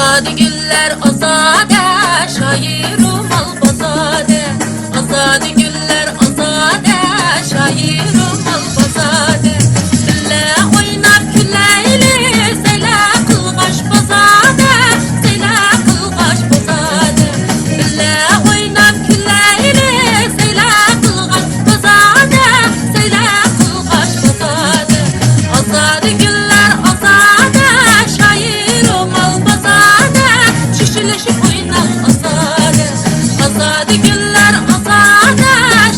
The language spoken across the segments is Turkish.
Azadi güller azade, şairum albazade. Azadi güller azade, şairum albazade. Bille oynap küleyli, sela kılgaş bazade. Sela kılgaş bazade. Bille oynap küleyli, sela kılgaş bazade. Sela kılgaş bazade. Azadi güller azade, şairum albazade. Şişileşip oynar azade. Azadi güller azade,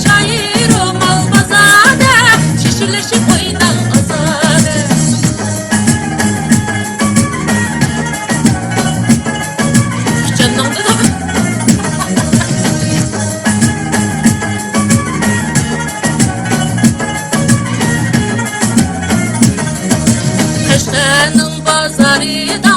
şairum albazade. Şişileşip oynar azade. Canım dedim. Keşke'nin bazarı da